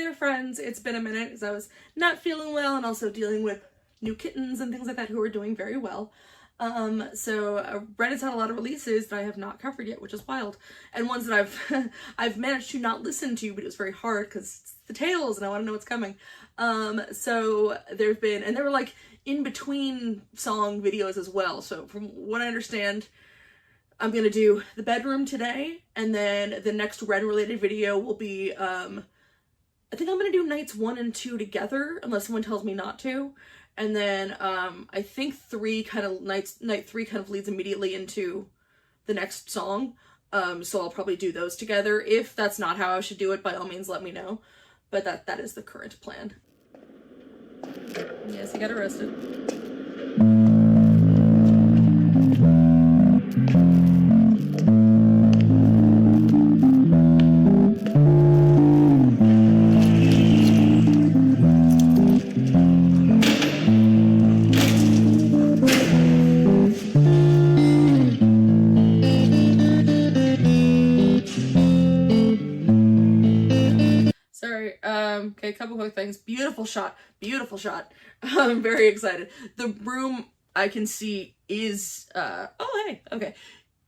there, friends. It's been a minute because I was not feeling well and also dealing with new kittens and things like that who are doing very well. So Reddit's had a lot of releases that I have not covered yet, which is wild. And ones that I've I've managed to not listen to, but it was very hard because it's the tales and I want to know what's coming. So there've been, and they were like in between song videos as well. So from what I understand, I'm gonna do the bedroom today, and then the next Red related video will be, I think I'm gonna do nights 1 and 2 together, unless someone tells me not to. And then I think night 3 kind of leads immediately into the next song. So I'll probably do those together. If that's not how I should do it, by all means let me know. But that is the current plan. Yes, he got arrested. Okay, a couple quick things. Beautiful shot. Beautiful shot. I'm very excited. The room I can see is, oh hey, okay,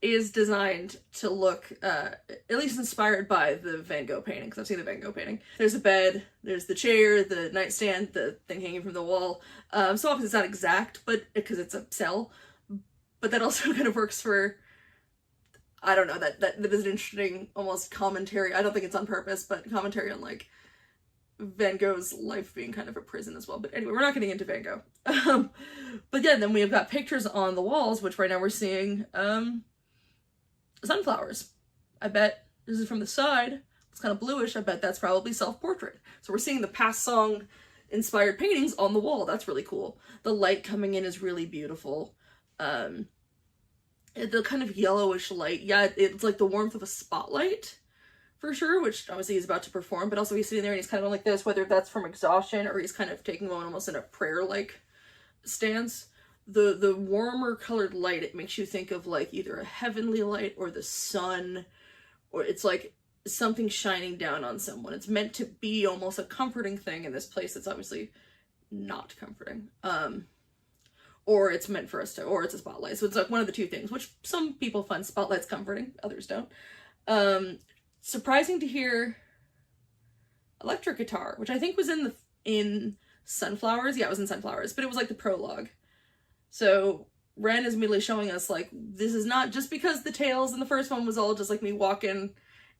is designed to look, at least inspired by the Van Gogh painting, because I've seen the Van Gogh painting. There's a bed, there's the chair, the nightstand, the thing hanging from the wall. So obviously it's not exact, but because it's a cell, but that also kind of works for, I don't know, that is an interesting almost commentary. I don't think it's on purpose, but commentary on like Van Gogh's life being kind of a prison as well. But anyway, we're not getting into Van Gogh. But yeah, then we've got pictures on the walls, which right now we're seeing sunflowers. I bet this is from the side. It's kind of bluish. I bet that's probably self-portrait. So we're seeing the past song inspired paintings on the wall. That's really cool. The light coming in is really beautiful. The kind of yellowish light. Yeah, it's like the warmth of a spotlight. For sure, which obviously he's about to perform, but also he's sitting there and he's kind of going like this, whether that's from exhaustion or he's kind of taking one almost in a prayer-like stance. The warmer colored light, it makes you think of like either a heavenly light or the sun, or it's like something shining down on someone. It's meant to be almost a comforting thing in this place that's obviously not comforting. Or it's meant for us to, or it's a spotlight. So it's like one of the two things, which some people find spotlights comforting, others don't. Surprising to hear electric guitar, which I think was in Sunflowers. Yeah, it was in Sunflowers, but it was like the prologue. So Ren is immediately showing us like, this is not just because the tales in the first one was all just like me walking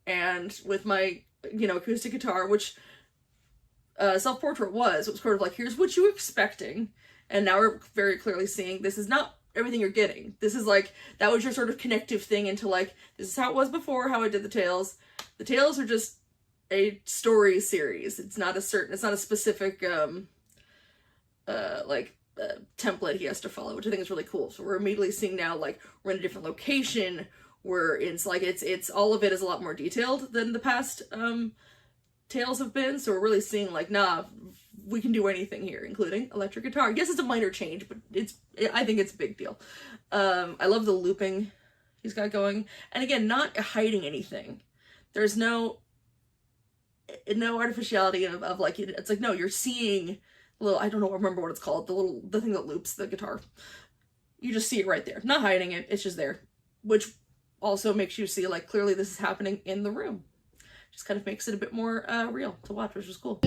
and with my, acoustic guitar, which Self-Portrait was. It was sort of like, here's what you were expecting. And now we're very clearly seeing this is not everything you're getting. This is like, that was your sort of connective thing into like, this is how it was before, how I did the tales. The tales are just a story series. It's not a specific, template he has to follow, which I think is really cool. So we're immediately seeing now, like, we're in a different location where it's like, it's all of it is a lot more detailed than the past, tales have been. So we're really seeing like, nah, we can do anything here, including electric guitar. Yes, it's a minor change, but I think it's a big deal. I love the looping he's got going. And again, not hiding anything. There's no artificiality of like, it's like, no, you're seeing I don't remember what it's called, the thing that loops the guitar. You just see it right there. Not hiding it, it's just there. Which also makes you see like, clearly this is happening in the room. Just kind of makes it a bit more real to watch, which is cool.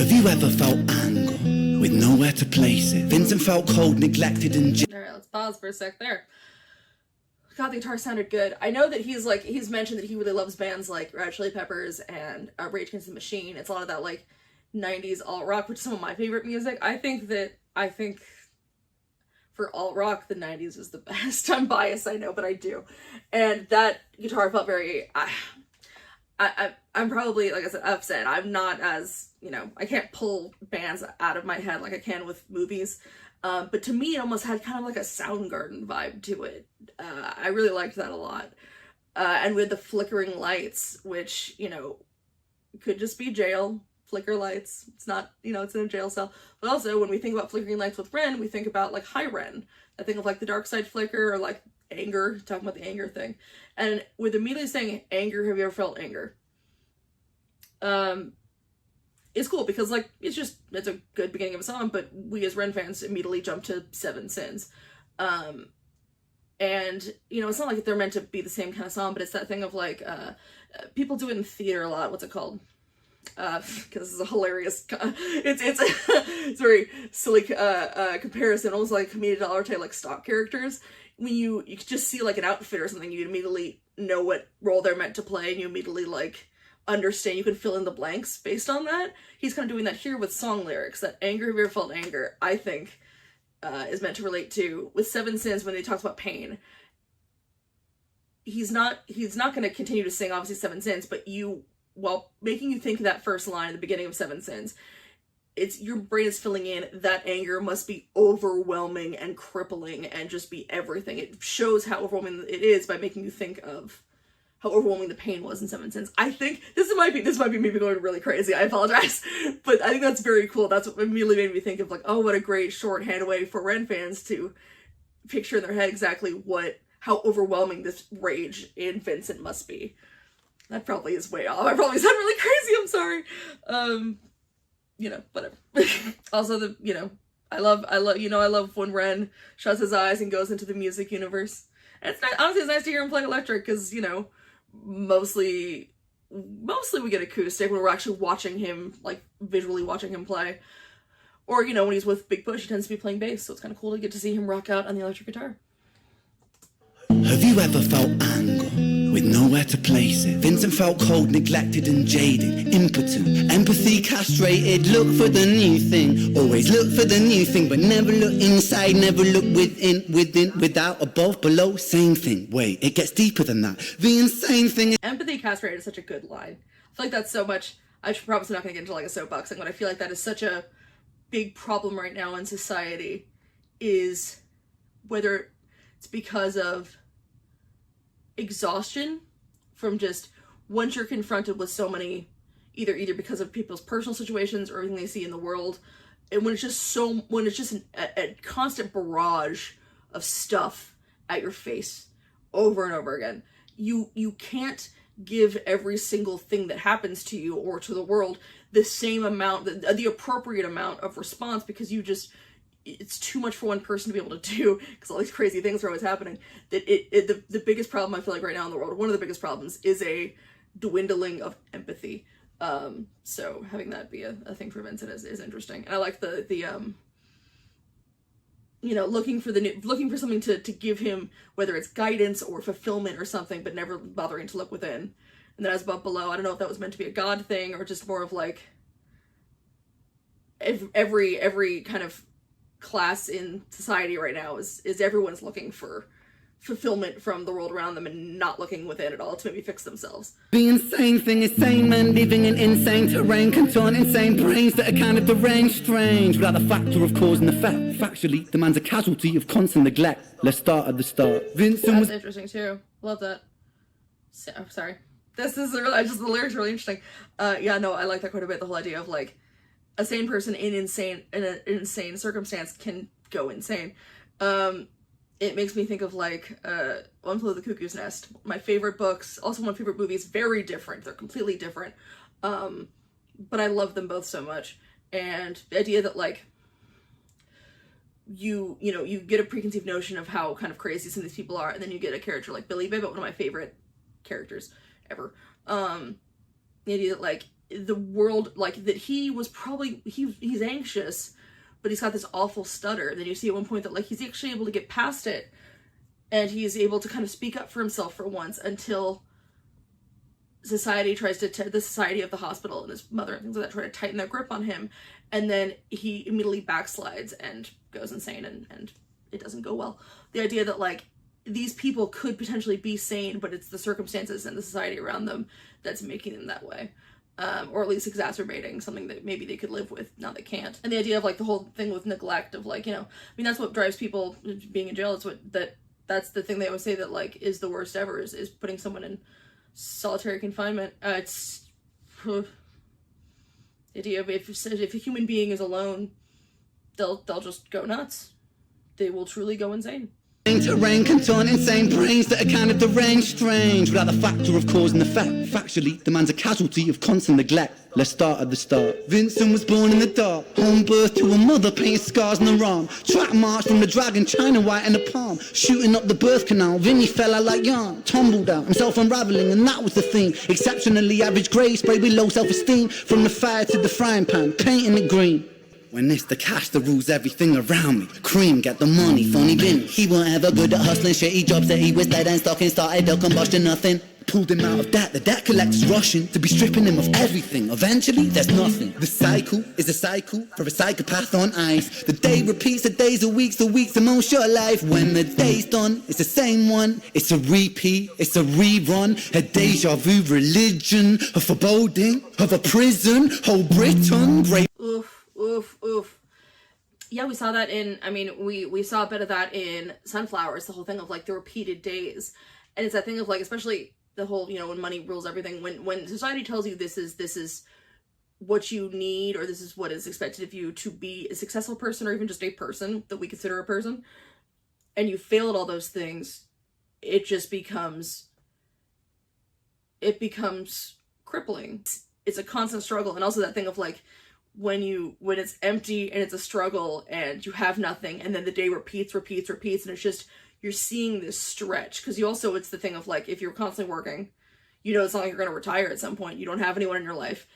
Have you ever felt anger with nowhere to place it? Vincent felt cold, neglected, and Alright, let's pause for a sec there. God, the guitar sounded good. I know that he's mentioned that he really loves bands like Red Hot Chili Peppers and Rage Against the Machine. It's a lot of that like 90s alt rock, which is some of my favorite music. I think for alt rock, the 90s is the best. I'm biased, I know, but I do. And that guitar felt very, I'm probably, like I said, upset. I'm not as, I can't pull bands out of my head like I can with movies. But to me, it almost had kind of like a Soundgarden vibe to it. I really liked that a lot. And with the flickering lights, which, could just be jail, flicker lights. It's not, it's in a jail cell. But also, when we think about flickering lights with Ren, we think about like high Ren. I think of like the dark side flicker or like anger, talking about the anger thing. And with immediately saying anger, have you ever felt anger? It's cool because like it's a good beginning of a song, but we as Ren fans immediately jump to Seven Sins. And it's not like they're meant to be the same kind of song, but it's that thing of like people do it in theater a lot. What's it called? Because this is a hilarious it's very silly comparison, almost like comedic dollar type like stock characters. When you just see like an outfit or something, you immediately know what role they're meant to play, and you immediately like understand, you can fill in the blanks based on that. He's kind of doing that here with song lyrics. That anger, have you ever felt anger, I think is meant to relate to with Seven Sins when he talks about pain. He's not going to continue to sing obviously Seven Sins, but while making you think of that first line at the beginning of Seven Sins, it's your brain is filling in that anger must be overwhelming and crippling and just be everything. It shows how overwhelming it is by making you think of how overwhelming the pain was in Seven Sins. I think this might be me going really crazy. I apologize, but I think that's very cool. That's what immediately made me think of like, oh, what a great shorthand way for Ren fans to picture in their head exactly how overwhelming this rage in Vincent must be. That probably is way off. I probably sound really crazy. I'm sorry. Whatever. Also, I love when Ren shuts his eyes and goes into the music universe. And it's nice, honestly, it's nice to hear him play electric because, mostly we get acoustic when we're actually watching him, like visually watching him play. Or, when he's with Big Push, he tends to be playing bass, so it's kind of cool to get to see him rock out on the electric guitar. Have you ever felt anger with nowhere to place it? Vincent felt cold, neglected and jaded, impotent, empathy castrated. Look for the new thing, always look for the new thing, but never look inside, never look within, without, above, below, same thing. Wait, it gets deeper than that. The insane thing. Empathy castrated is such a good line. I feel like that's so much. I should promise I'm not going to get into like a soapbox thing, but I feel like that is such a big problem right now in society, is whether it's because of exhaustion from just once you're confronted with so many, either because of people's personal situations or everything they see in the world, and when it's just a constant barrage of stuff at your face over and over again, you can't give every single thing that happens to you or to the world the same amount, the appropriate amount of response, because it's too much for one person to be able to do because all these crazy things are always happening. That the biggest problem I feel like right now in the world, one of the biggest problems, is a dwindling of empathy. So having that be a thing for Vincent is interesting. And I like the looking for something to give him, whether it's guidance or fulfillment or something, but never bothering to look within. And then as above below, I don't know if that was meant to be a God thing or just more of like every kind of class in society right now is everyone's looking for fulfillment from the world around them and not looking within at all to maybe fix themselves. The insane thing is sane men living in insane terrain can turn insane brains that are kind of deranged, strange, without the factor of cause and effect. Factually, the man's a casualty of constant neglect. Let's start at the start. Vincent was interesting too. Love that. I'm sorry. This is really, the lyrics are really interesting. I like that quite a bit. The whole idea of like a sane person in an insane circumstance can go insane. It makes me think of like One Flew Over the Cuckoo's Nest. My favorite books, also one of my favorite movies, very different. They're completely different. But I love them both so much. And the idea that like you get a preconceived notion of how kind of crazy some of these people are, and then you get a character like Billy Bibbit, one of my favorite characters ever. The idea that like the world, like, that he was probably, he's anxious, but he's got this awful stutter. Then you see at one point that, like, he's actually able to get past it, and he's able to kind of speak up for himself for once, until society tries to, the society of the hospital and his mother and things like that try to tighten their grip on him, and then he immediately backslides and goes insane, and it doesn't go well. The idea that, like, these people could potentially be sane, but it's the circumstances and the society around them that's making them that way. Or at least exacerbating something that maybe they could live with, now they can't. And the idea of, like, the whole thing with neglect of, like, you know, I mean, that's what drives people being in jail. It's what, that's the thing they always say that, like, is the worst ever, is putting someone in solitary confinement. It's the idea of, if a human being is alone, they'll just go nuts. They will truly go insane. Terrain can turn insane brains that are kind of deranged, strange, without the factor of cause and effect. Factually, the man's a casualty of constant neglect. Let's start at the start. Vincent was born in the dark, home birth to a mother painting scars on her arm. Track march from the dragon, China white in the palm. Shooting up the birth canal, Vinny fell out like yarn. Tumbled out, himself unraveling, and that was the theme. Exceptionally average grade, sprayed with low self-esteem. From the fire to the frying pan, painting it green. When it's the cash that rules everything around me. Cream, get the money, funny bin. He weren't ever good at hustling, shitty jobs that he was dead and stocking. Started a combustion, nothing. Pulled him out of debt, the debt collector's rushing to be stripping him of everything. Eventually, there's nothing. The cycle is a cycle for a psychopath on ice. The day repeats, the days are weeks, the weeks are most your life. When the day's done, it's the same one. It's a repeat, it's a rerun. A deja vu religion, a foreboding of a prison. Whole Britain, great. Oof. Yeah, we saw that in, I mean, we saw a bit of that in Sunflowers, the whole thing of, like, the repeated days. And it's that thing of, like, especially the whole, you know, when money rules everything, when society tells you this is what you need, or this is what is expected of you to be a successful person, or even just a person that we consider a person, and you fail at all those things, it just becomes crippling. It's a constant struggle. And also that thing of, like, when it's empty and it's a struggle and you have nothing, and then the day repeats, and it's just, you're seeing this stretch. Because you also, it's the thing of, like, if you're constantly working, you know, it's not like you're going to retire at some point. You don't have anyone in your life.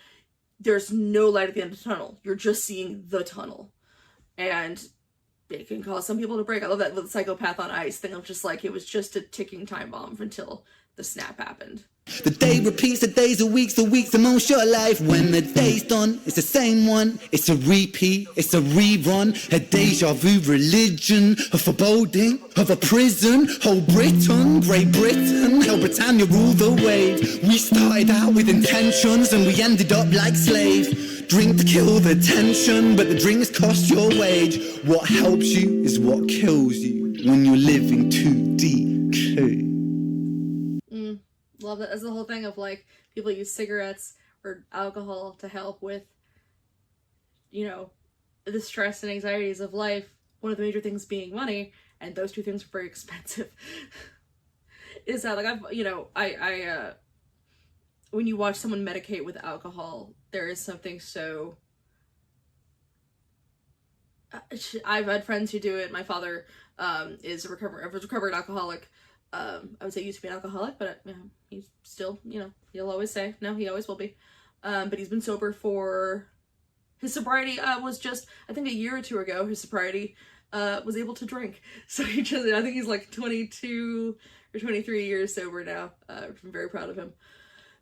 There's no light at the end of the tunnel. You're just seeing the tunnel. And it can cause some people to break. I love that little psychopath on ice thing of just, like, it was just a ticking time bomb until the snap happened. The day repeats, the days are weeks, the weeks are most your life. When the day's done, it's the same one. It's a repeat, it's a rerun. A deja vu religion, a foreboding of a prison. Whole Britain, Great Britain, hell Britannia rule the wave. We started out with intentions and we ended up like slaves. Drink to kill the tension, but the drinks cost your wage. What helps you is what kills you when you're living too deep. Love that. That's the whole thing of, like, people use cigarettes or alcohol to help with, you know, the stress and anxieties of life. One of the major things being money, and those two things are very expensive. Is that, like, I when you watch someone medicate with alcohol, there is something so. I've had friends who do it. My father is a recovered alcoholic. I would say he used to be an alcoholic, but he's still, you know, he'll always say, no, he always will be. But he's been sober for, his sobriety was just, I think a year or two ago, his sobriety was able to drink. So I think he's like 22 or 23 years sober now. I'm very proud of him.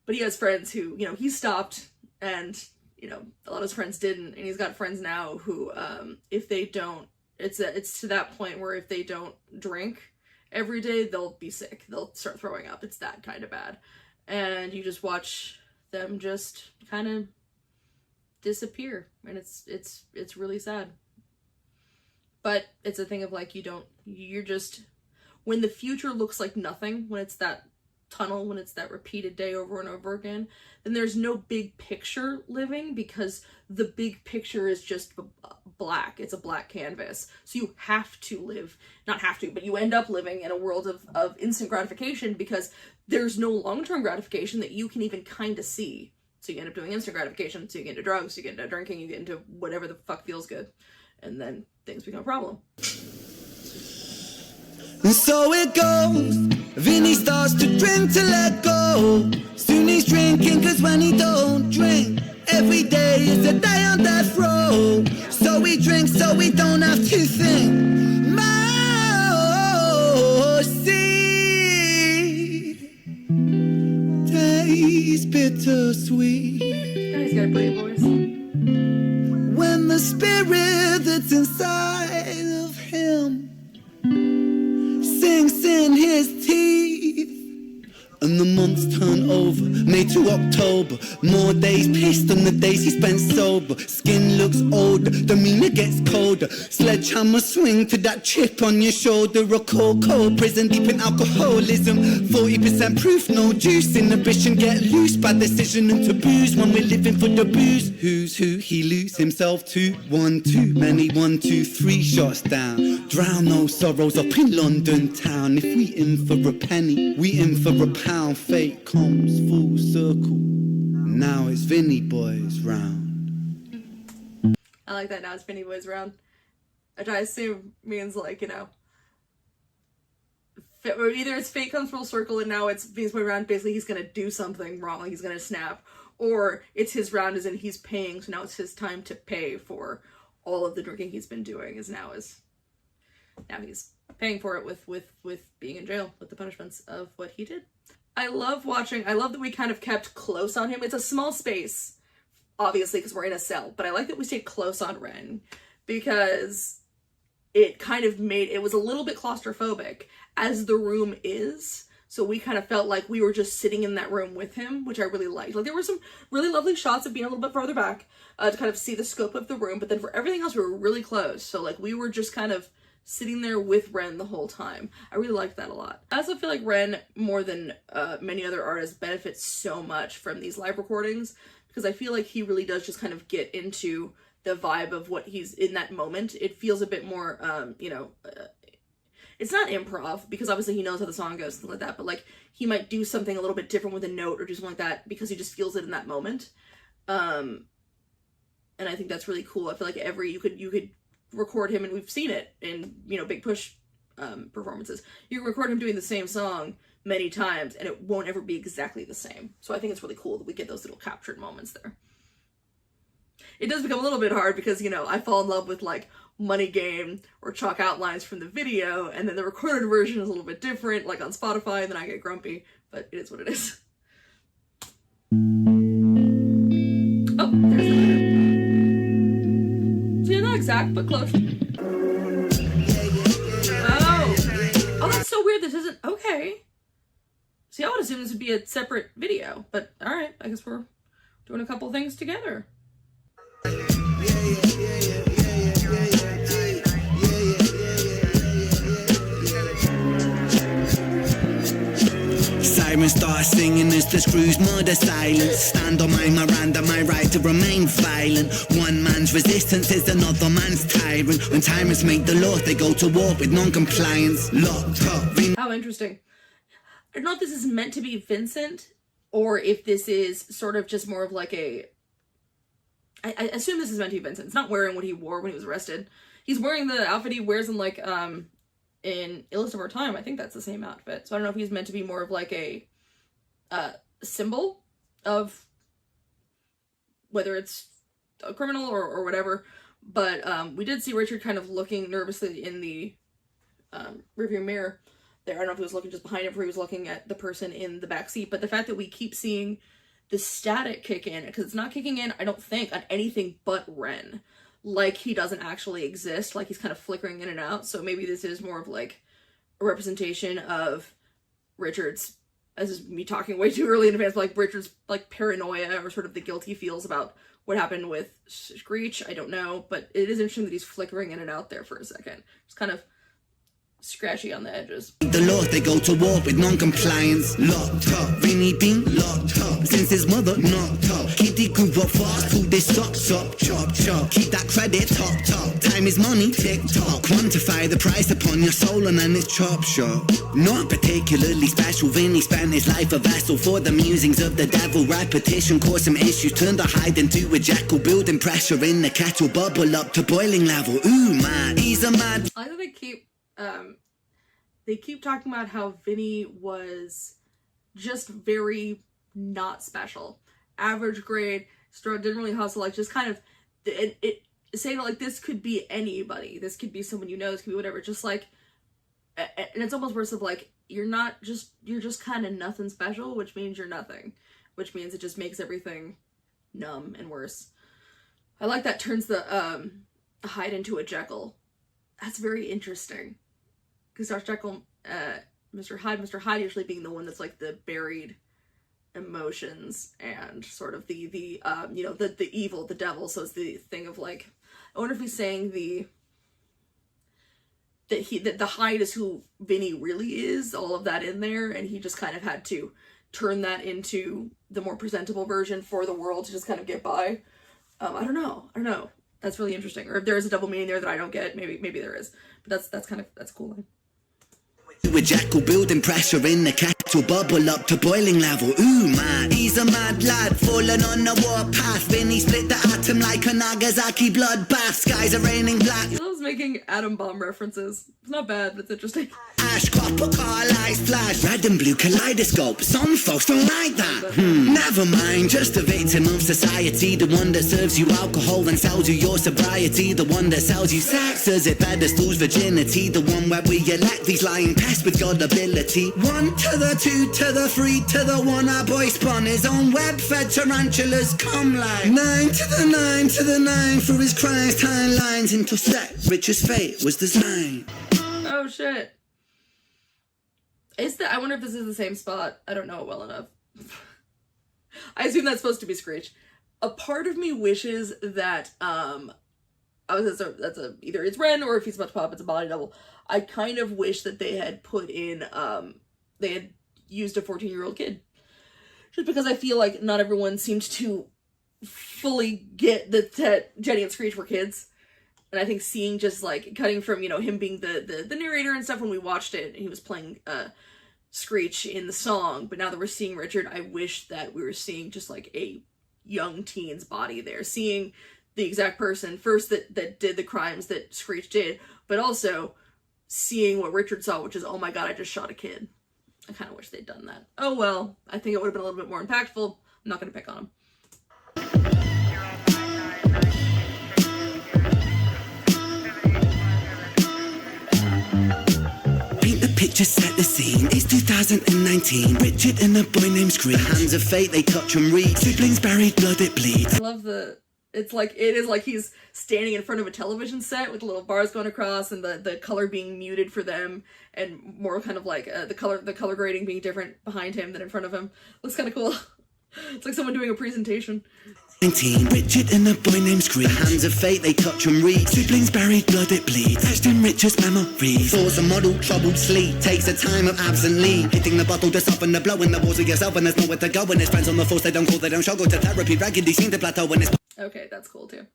But he has friends who, you know, he stopped, and, you know, a lot of his friends didn't. And he's got friends now who, if they don't, it's to that point where if they don't drink every day, they'll be sick. They'll start throwing up. It's that kind of bad. And you just watch them just kind of disappear. And it's really sad. But it's a thing of, like, you're just, when the future looks like nothing, when it's that tunnel, when it's that repeated day over and over again, then there's no big picture living, because the big picture is just black. It's a black canvas. So you have to live, not have to, but you end up living in a world of instant gratification, because there's no long-term gratification that you can even kind of see. So you end up doing instant gratification. So you get into drugs, you get into drinking, you get into whatever the fuck feels good. And then things become a problem. And so it goes. Vinny starts to drink to let go. Soon he's drinking, cause when he don't drink, every day is a day on death row. So he drinks so we don't have to think. Mercy tastes bittersweet. He's got a pretty voice. When the spirit that's inside of him sinks in his teeth, and the months turn over, May to October. More days pissed than the days he spent sober. Skin looks older, demeanor gets colder. Sledgehammer swing to that chip on your shoulder. A cold prison deep in alcoholism. 40% proof, no juice. Inhibition get loose by decision and taboos. When we're living for the booze, who's who he lose himself to? One too many, 1, 2, 3 shots down. Drown those sorrows up in London town. If we in for a penny, we in for a pound. Fate comes full circle. Now it's Vinny Boy's round. I like that. Now it's Vinny Boy's round. Which I assume means, like, you know, or either it's fate comes full circle and now it's Vinny's Boy round. Basically, he's gonna do something wrong. Like he's gonna snap. Or it's his round as in he's paying. So now it's his time to pay for all of the drinking he's been doing. Now he's paying for it with being in jail, with the punishments of what he did. I love that we kind of kept close on him. It's a small space, obviously, because we're in a cell, but I like that we stayed close on Ren, because it kind of it was a little bit claustrophobic, as the room is, so we kind of felt like we were just sitting in that room with him, which I really liked. Like, there were some really lovely shots of being a little bit farther back, to kind of see the scope of the room, but then for everything else, we were really close, so, like, we were just kind of sitting there with Ren the whole time. I really liked that a lot. I also feel like Ren, more than many other artists, benefits so much from these live recordings, because I feel like he really does just kind of get into the vibe of what he's in that moment. It feels a bit more, it's not improv, because obviously he knows how the song goes, something like that, but like he might do something a little bit different with a note or do something like that because he just feels it in that moment. And I think that's really cool. I feel like you could record him, and we've seen it in, you know, Big Push performances. You can record him doing the same song many times and it won't ever be exactly the same. So I think it's really cool that we get those little captured moments there. It does become a little bit hard because, you know, I fall in love with like Money Game or Chalk Outlines from the video, and then the recorded version is a little bit different, like on Spotify, and then I get grumpy, but it is what it is. Oh, there's the winner. So yeah, not exact, but close. Oh, that's so weird. This isn't okay. See, I would assume this would be a separate video, but all right, I guess we're doing a couple things together. Sirens start singing as the screws murder silence. Stand on my Miranda, my right to remain violent. One man's resistance is another man's tyrant. When tyrants make the law, they go to war with non-compliance. Locked up. How interesting. I don't know if this is meant to be Vincent, or if this is sort of just more of like a... I assume this is meant to be Vincent. It's not wearing what he wore when he was arrested. He's wearing the outfit he wears in like, in Illest of Our Time. I think that's the same outfit. So I don't know if he's meant to be more of like a symbol of whether it's a criminal or whatever. But we did see Richard kind of looking nervously in the rearview mirror there. I don't know if he was looking just behind him or he was looking at the person in the back seat. But the fact that we keep seeing the static kick in, because it's not kicking in, I don't think, on anything but Ren. Like he doesn't actually exist, like he's kind of flickering in and out. So maybe this is more of like a representation of Richard's, as is me talking way too early in advance, but like Richard's like paranoia or sort of the guilt he feels about what happened with Screech. I don't know, but it is interesting that he's flickering in and out there for a second. It's kind of scratchy on the edges. The law, they go to war with non-compliance. Locked up, Vinny been locked up since his mother knocked up. Kitty grew up fast, pulled his socks up, chop chop. Keep that credit top. Time is money, tick tock. Quantify the price upon your soul and then it's chop shop. Not particularly special, Vinny spent his life a vessel for the musings of the devil. Repetition caused some issues, turned a hide into a jackal. Building pressure in the kettle, bubble up to boiling level. Ooh man, he's a mad. I like that they keep they keep talking about how Vinny was just very not special. Average grade, didn't really hustle, like just kind of, saying like this could be anybody. This could be someone you know, this could be whatever. Just like, and it's almost worse of like, you're just kind of nothing special, which means you're nothing. Which means it just makes everything numb and worse. I like that turns the Hyde into a Jekyll. That's very interesting. Because Dr. Jekyll, Mr. Hyde usually being the one that's like the buried emotions and sort of the evil, the devil. So it's the thing of like, I wonder if he's saying that the Hyde is who Vinny really is, all of that in there, and he just kind of had to turn that into the more presentable version for the world to just kind of get by. I don't know. That's really interesting. Or if there is a double meaning there that I don't get, maybe there is. But that's a cool line. With Jekyll building pressure in the kettle, bubble up to boiling level. Ooh man, he's a mad lad, falling on the warpath. Vinny split the atom like a Nagasaki bloodbath. Skies are raining black. He loves making atom bomb references. It's not bad, but it's interesting. Ash, copper, car lights flash, red and blue kaleidoscope. Some folks don't like that. Never mind, just a victim of society. The one that serves you alcohol and sells you your sobriety. The one that sells you sex as it pedestals virginity. The one where we elect these lying pests with God ability. 1 to the 2 to the 3 to the 1. Our boy spun his own web-fed tarantulas. Come like 9 to the 9 to the 9 for his crimes. Timelines intersect. Richard's fate was designed. Oh shit. I wonder if this is the same spot. I don't know it well enough. I assume that's supposed to be Screech. A part of me wishes that either it's Ren, or if he's about to pop, it's a body double. I kind of wish that they had put in they had used a 14-year-old kid. Just because I feel like not everyone seemed to fully get that Jenny and Screech were kids. And I think seeing just like cutting from, him being the narrator and stuff when we watched it, and he was playing Screech in the song, but now that we're seeing Richard, I wish that we were seeing just like a young teen's body there, seeing the exact person first that did the crimes that Screech did, but also seeing what Richard saw, which is, oh my god, I just shot a kid. I kind of wish they'd done that. Oh well, I think it would have been a little bit more impactful. I'm not going to pick on him. Picture set the scene, it's 2019. Richard and a boy named Screech. The hands of fate, they touch and reach. Siblings buried, blood it bleeds. I love it is like he's standing in front of a television set with little bars going across and the color being muted for them, and more kind of like the color grading being different behind him than in front of him. Looks kind of cool. It's like someone doing a presentation. 19. Richard and a boy named Screech. The hands of fate, they touch and reach. Siblings buried, blood it bleeds. Etched in Richard's memories. Thoughts a model, troubled sleep. Takes a time of absent leave. Hitting the bottle to soften the blow in the walls of yourself, and there's nowhere to go. When there's friends on the force, they don't call, they don't show. Go to therapy, regularly seem to plateau when it's... Okay, that's cool too.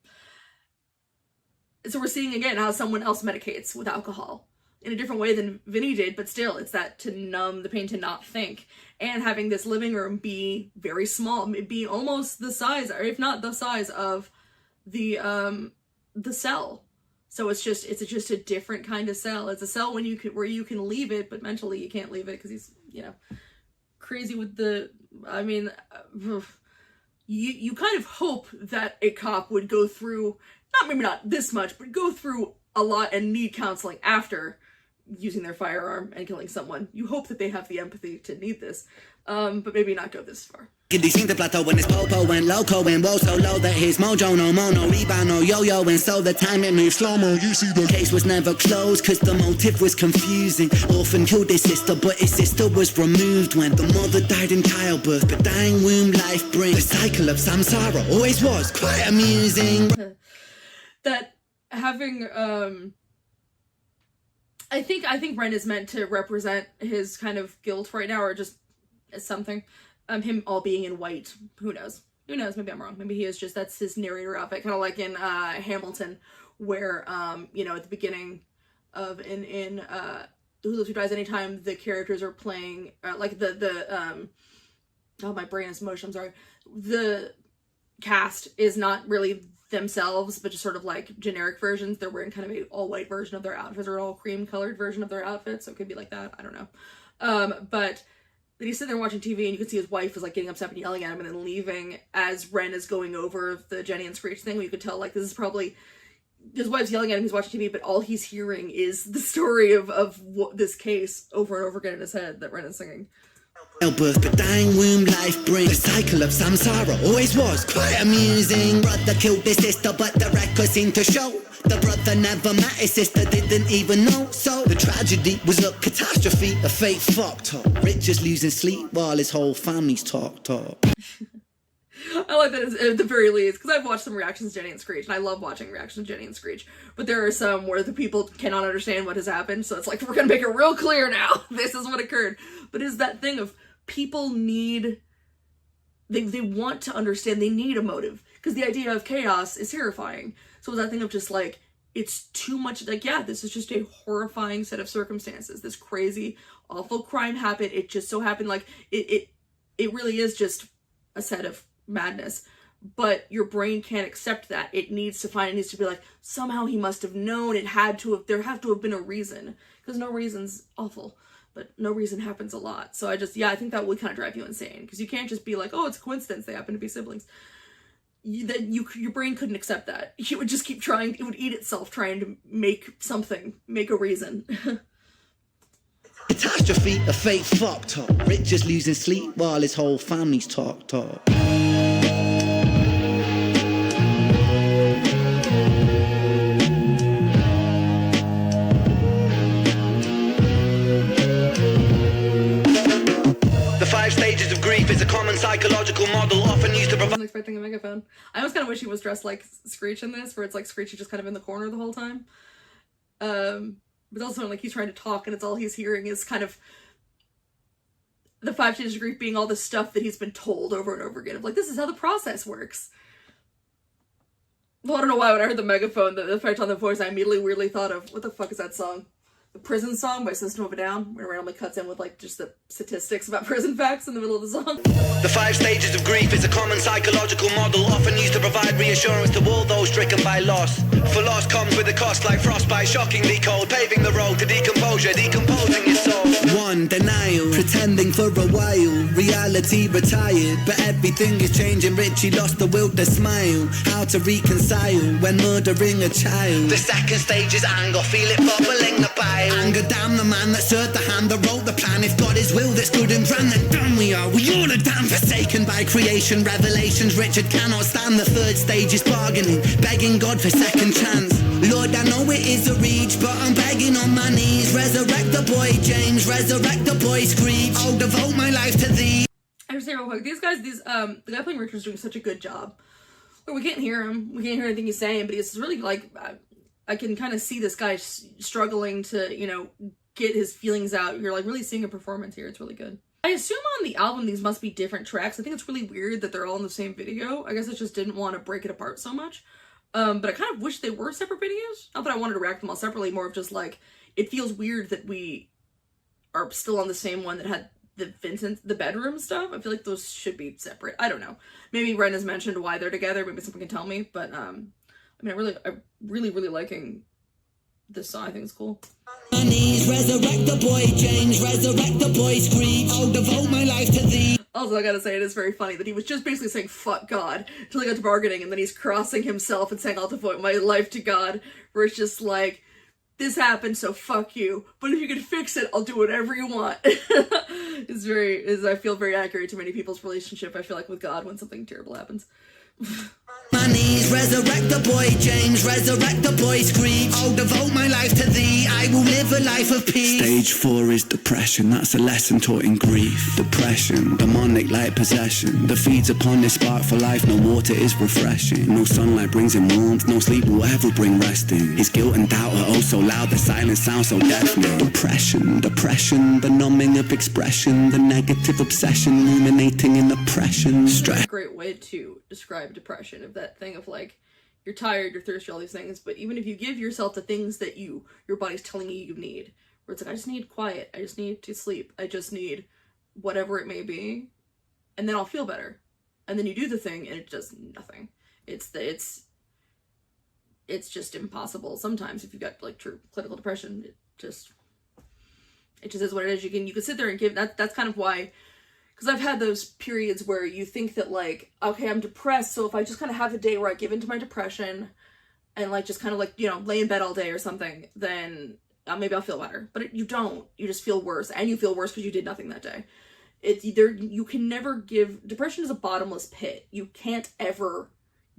So we're seeing again how someone else medicates with alcohol in a different way than Vinny did, but still, it's that to numb the pain, to not think. And having this living room be very small, be almost the size, or if not the size of the cell. So it's just a different kind of cell. It's a cell where you can leave it, but mentally you can't leave it because he's, crazy with you kind of hope that a cop would go through, maybe not this much, but go through a lot and need counseling after using their firearm and killing someone. You hope that they have the empathy to need this, but maybe not go this far. He seemed to plateau when his popo went loco and woe so low that his mojo no mono rebound no yo-yo, and so the time it moved slow-mo. You see the case was never closed cause the motive was confusing. Orphan killed his sister, but his sister was removed when the mother died in childbirth, but dying womb life brings. The cycle of samsara always was quite amusing. That having I think Ren is meant to represent his kind of guilt right now, or just as something. Him all being in white. Who knows? Maybe I'm wrong. Maybe he is just, that's his narrator outfit. Kind of like in Hamilton, where, at the beginning of, in Who Lives Who Dies, anytime the characters are playing, like my brain is mush, I'm sorry. The cast is not really themselves, but just sort of like generic versions. They're wearing kind of a all white version of their outfits or an all cream colored version of their outfits. So it could be like that. I don't know. But then he's sitting there watching TV, and you can see his wife is like getting upset and yelling at him and then leaving as Ren is going over the Jenny and Screech thing. You could tell like this is probably his wife's yelling at him, he's watching TV, but all he's hearing is the story of this case over and over again in his head that Ren is singing. Birth, but dying womb life brings the cycle of samsara. Always was quite amusing. Brother killed his sister, but the record seemed to show the brother never met his sister, didn't even know. So the tragedy was a catastrophe, a fate fucked up. Rich just losing sleep while his whole family's talked up. I like that at the very least, because I've watched some reactions to Jenny and Screech, and I love watching reactions to Jenny and Screech, but there are some where the people cannot understand what has happened, so it's like, we're gonna make it real clear now, this is what occurred. But it's that thing of people need, they want to understand, they need a motive, because the idea of chaos is terrifying. So it's that thing of just like, it's too much, like, yeah, this is just a horrifying set of circumstances, this crazy, awful crime happened, it just so happened, like, it really is just a set of madness, but your brain can't accept that. It needs to be like, somehow he must have known, there have to have been a reason, because no reason's awful, but no reason happens a lot. So I think that would kind of drive you insane, because you can't just be like, oh, it's a coincidence they happen to be siblings. Your brain couldn't accept that. It would just keep trying, it would eat itself trying to make a reason. Catastrophe, a fate fucked up. Rich just losing sleep while his whole family's talked up. The 5 stages of grief is a common psychological model often used to provide. I wasn't expecting a megaphone. I almost kind of wish he was dressed like Screech in this, where it's like Screech is just kind of in the corner the whole time. But also like he's trying to talk, and it's all he's hearing is kind of the 5 stages of grief being all the stuff that he's been told over and over again of like, this is how the process works. Well, I don't know why when I heard the megaphone, the effect on the voice, I immediately weirdly thought of, what the fuck is that song? The Prison Song by System of a Down, where it randomly cuts in with like just the statistics about prison facts in the middle of the song. The 5 stages of grief is a common psychological model often used to provide reassurance to all those stricken by loss. For loss comes with a cost like frostbite, shockingly cold, paving the road to decomposure, decomposing your soul. 1. Denial, pretending for a while, reality retired, but everything is changing. Richie lost the will to smile, how to reconcile when murdering a child. The 2nd stage is anger, feel it bubbling the bile. Anger down the man that served the hand that wrote the plan. If God is will that's good and grand, then damn we are. We all are damn forsaken by creation, revelations. Richard cannot stand. The 3rd stage is bargaining, begging God for second chance. Lord, I know it is a reach, but I'm begging on my knees. Resurrect the boy James, resurrect the boy Screech. I'll devote my life to thee. I just say real quick, the guy playing Richard's doing such a good job. Like, we can't hear him, we can't hear anything he's saying, but he's really like, I can kind of see this guy struggling to, you know, get his feelings out. You're like really seeing a performance here. It's really good. I assume on the album these must be different tracks. I think it's really weird that they're all in the same video. I guess I just didn't want to break it apart so much. But I kind of wish they were separate videos. Not that I wanted to react them all separately, more of just like, it feels weird that we are still on the same one that had the Vincent, the bedroom stuff. I feel like those should be separate. I don't know. Maybe Ren has mentioned why they're together. Maybe someone can tell me. But I mean, I'm really liking this song. I think it's cool. Resurrect the boy James, resurrect the boy Screech. I'll devote my life to thee. Also, I gotta say, it is very funny that he was just basically saying fuck God until he got to bargaining, and then he's crossing himself and saying I'll devote my life to God, where it's just like, this happened, so fuck you. But if you can fix it, I'll do whatever you want. I feel very accurate to many people's relationship, I feel like, with God when something terrible happens. My knees, resurrect the boy James, resurrect the boy Screech. I'll devote my life to thee, I will live a life of peace. Stage 4 is depression, that's a lesson taught in grief. Depression, demonic like possession, that feeds upon this spark for life. No water is refreshing, no sunlight brings him warmth, no sleep will ever bring resting. His guilt and doubt are oh so loud, the silence sounds so deafening. Depression, the numbing of expression, the negative obsession, ruminating in oppression. Stress. Great way to describe depression, of that thing of like, you're tired, you're thirsty, all these things, but even if you give yourself the things that your body's telling you need, where it's like, I just need quiet, I just need to sleep, I just need whatever it may be, and then I'll feel better. And then you do the thing and it does nothing. It's it's just impossible sometimes if you've got like true clinical depression. It just is what it is. You can sit there and give that's kind of why, because I've had those periods where you think that like, okay, I'm depressed, so if I just kind of have a day where I give into my depression and like just kind of like, you know, lay in bed all day or something, then maybe I'll feel better. But you don't. You just feel worse, and you feel worse because you did nothing that day. It's either, you can never give, depression is a bottomless pit. You can't ever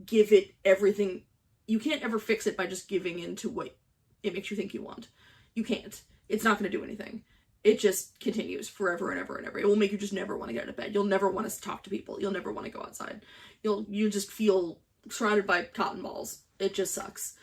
give it everything. You can't ever fix it by just giving in to what it makes you think you want. You can't. It's not going to do anything. It just continues forever and ever and ever. It will make you just never want to get out of bed. You'll never want to talk to people. You'll never want to go outside. You just feel surrounded by cotton balls. It just sucks.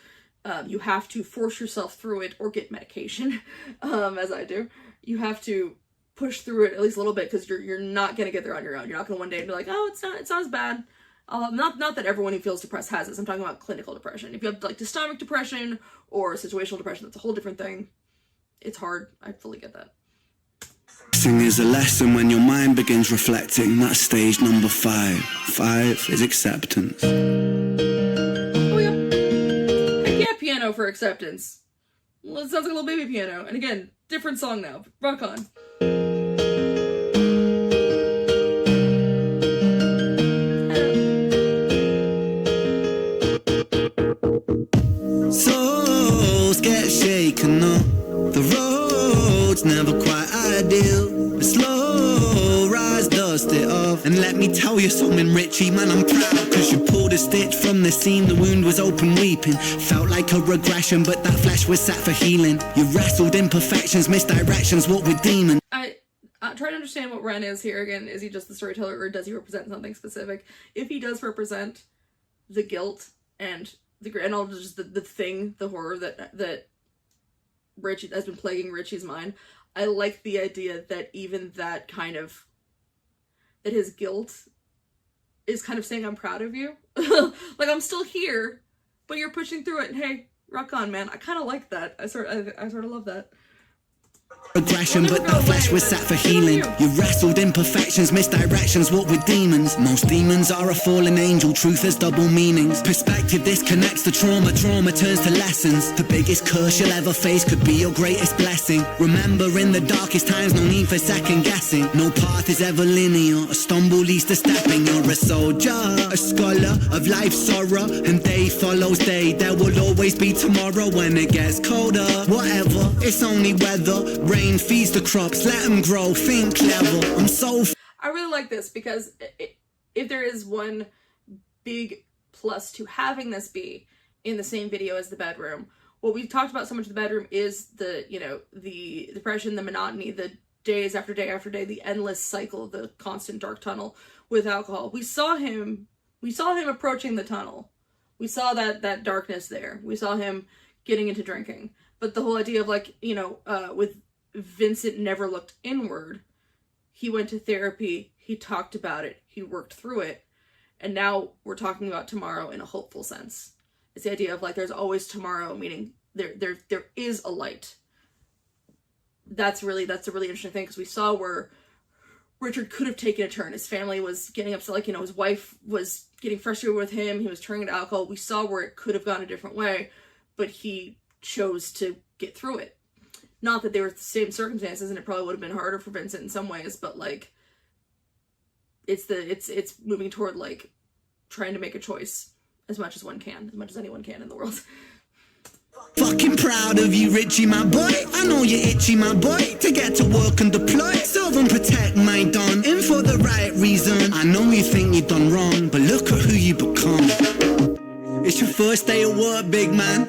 You have to force yourself through it or get medication, as I do. You have to push through it at least a little bit, because you're not going to get there on your own. You're not going to one day be like, oh, it's not as bad. Not that everyone who feels depressed has this. I'm talking about clinical depression. If you have like dystonic depression or situational depression, that's a whole different thing. It's hard. I fully get that. Is a lesson when your mind begins reflecting. That's stage number 5. 5 is acceptance. Oh yeah. Heck yeah, piano for acceptance. Well, it sounds like a little baby piano. And again, different song now. Rock on. Souls get shaken up. The road's never quite ideal. But slow rise, dust it off. And let me tell you something, Richie, man, I'm proud. Cause you pulled a stitch from the seam, the wound was open weeping. Felt like a regression, but that flesh was set for healing. You wrestled imperfections, misdirections, what with demons. I try to understand what Ren is here again. Is he just the storyteller, or does he represent something specific? If he does represent the guilt and all just the thing, the horror that Richie has been plaguing Richie's mind, I like the idea that even that kind of, that his guilt is kind of saying, I'm proud of you. Like, I'm still here, but you're pushing through it, and hey, rock on, man. I kind of like that. I sort of love that. Progression, but that flesh was set for healing. You wrestled imperfections, misdirections, what with demons? Most demons are a fallen angel, truth has double meanings. Perspective disconnects the trauma, trauma turns to lessons. The biggest curse you'll ever face could be your greatest blessing. Remember, in the darkest times, no need for second guessing. No path is ever linear, a stumble leads to stepping. You're a soldier, a scholar of life's sorrow, and day follows day. There will always be tomorrow when it gets colder. Whatever, it's only weather. Rain feeds the crops, let them grow, think clever. I really like this, because if there is one big plus to having this be in the same video as the bedroom, what we've talked about so much in the bedroom is the, you know, the depression, the monotony, the days after day after day, the endless cycle, the constant dark tunnel with alcohol. We saw him approaching the tunnel. We saw that darkness there. We saw him getting into drinking. But the whole idea of, like, you know, with Vincent never looked inward. He went to therapy, he talked about it, he worked through it, and now we're talking about tomorrow in a hopeful sense. It's the idea of, like, there's always tomorrow, meaning there is a light. That's a really interesting thing, because we saw where Richard could have taken a turn. His family was getting upset, like, you know, his wife was getting frustrated with him, he was turning to alcohol. We saw where it could have gone a different way, but he chose to get through it. Not that they were the same circumstances, and it probably would have been harder for Vincent in some ways, but, like, it's moving toward, like, trying to make a choice as much as one can, as much as anyone can in the world. Fucking proud of you, Richie, my boy. I know you're itchy, my boy, to get to work and deploy. Serve and protect my don, in for the right reason. I know you think you've done wrong, but look at who you become. It's your first day at work, big man.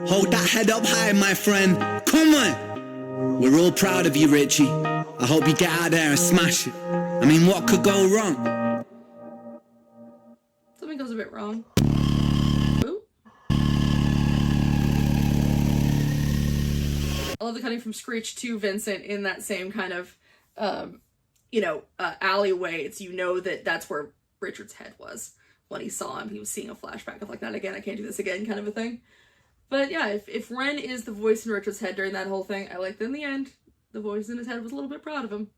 Hold that head up high, my friend. Come on. We're all proud of you, Richie. I hope you get out there and smash it. I mean, what could go wrong? Something goes a bit wrong. Ooh. I love the cutting from Screech to Vincent in that same kind of, alleyway. It's, you know, that's where Richard's head was when he saw him. He was seeing a flashback of, like, not again, I can't do this again kind of a thing. But yeah, if Ren is the voice in Richard's head during that whole thing, I like that in the end, the voice in his head was a little bit proud of him.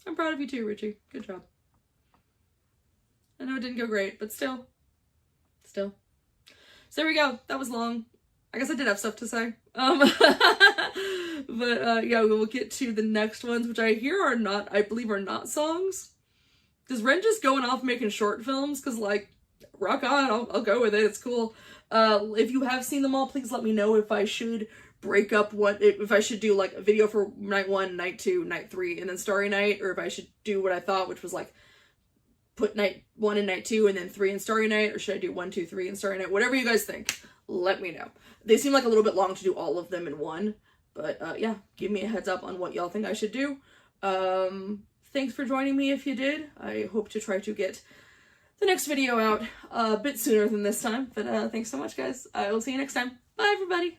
I'm proud of you too, Richie. Good job. I know it didn't go great, but still. So So there we go. That was long. I guess I did have stuff to say. But yeah, we will get to the next ones, which I believe are not songs. Does Ren just going off making short films? Because, like, rock on, I'll go with it. It's cool. If you have seen them all, please let me know if I should break up if I should do, like, a video for night 1, night 2, night 3, and then Starry Night, or if I should do what I thought, which was, like, put night 1 and night 2, and then 3 and Starry Night, or should I do 1, 2, 3 and Starry Night? Whatever you guys think, let me know. They seem like a little bit long to do all of them in one, but yeah, give me a heads up on what y'all think I should do. Thanks for joining me if you did. I hope to try to get the next video out a bit sooner than this time, but thanks so much, guys. I will see you next time. Bye, everybody!